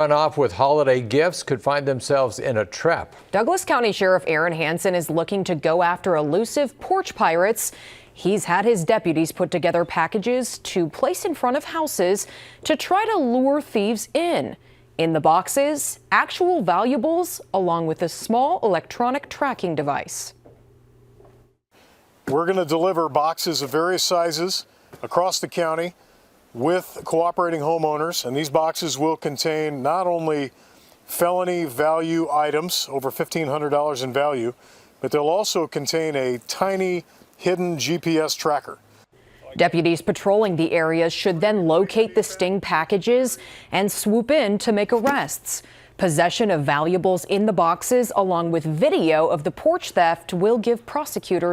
Run off with holiday gifts could find themselves in a trap. Douglas County Sheriff Aaron Hansen is looking to go after elusive porch pirates. He's had his deputies put together packages to place in front of houses to try to lure thieves in. In the boxes, actual valuables along with a small electronic tracking device. We're going to deliver boxes of various sizes across the county with cooperating homeowners, and these boxes will contain not only felony value items, over $1,500 in value, but they'll also contain a tiny hidden GPS tracker. Deputies patrolling the areas should then locate the sting packages and swoop in to make arrests. Possession of valuables in the boxes along with video of the porch theft will give prosecutors